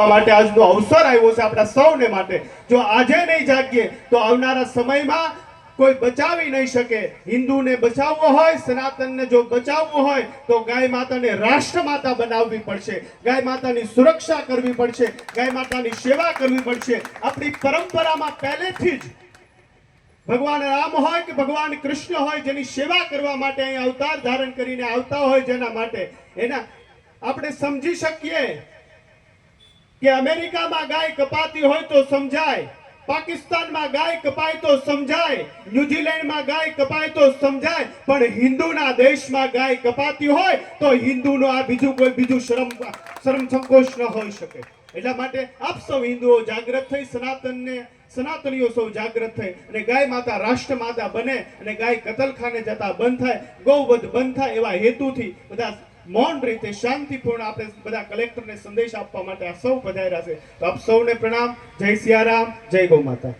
માટે આજનો અવસર આવ્યો છે આપણા સૌને માટે। જો આજે નહીં જાગીએ તો આવનારા સમયમાં કોઈ બચાવી નહીં શકે। હિન્દુને બચાવવો હોય, સનાતનને જો બચાવવું હોય તો ગાય માતાને રાષ્ટ્રમાતા બનાવવી પડશે, ગાય માતાની સુરક્ષા કરવી પડશે, ગાય માતાની સેવા કરવી પડશે। આપણી પરંપરામાં પહેલેથી જ ભગવાન રામ હોય કે ભગવાન કૃષ્ણ હોય, જેની સેવા કરવા માટે અહીં અવતાર ધારણ કરીને આવતા હોય, જેના માટે એના આપણે સમજી શકીએ કે અમેરિકામાં ગાય કપાતી હોય તો સમજાય, પાકિસ્તાનમાં ગાય કપાય તો સમજાય, ન્યુઝીલેન્ડમાં ગાય કપાય તો સમજાય, પણ હિન્દુના દેશમાં ગાય કપાતી હોય તો હિન્દુનો આ બીજું શરમ સંકોચ ન હોઈ શકે। એટલા માટે આપ સૌ હિન્દુઓ જાગૃત થઈ, સનાતનીઓ સૌ જાગૃત થઈ અને ગાય માતા રાષ્ટ્રમાતા બને અને ગાય કતલખાને જતા બંધ થાય, ગૌવધ બંધ થાય, એવા હેતુથી બધા મૌન રીતે શાંતિપૂર્ણ આપણે બધા કલેક્ટરને સંદેશ આપવા માટે આ સૌ પધાર્યા છે। તો આપ સૌને પ્રણામ। જય સિયારામ, જય ગૌ માતા।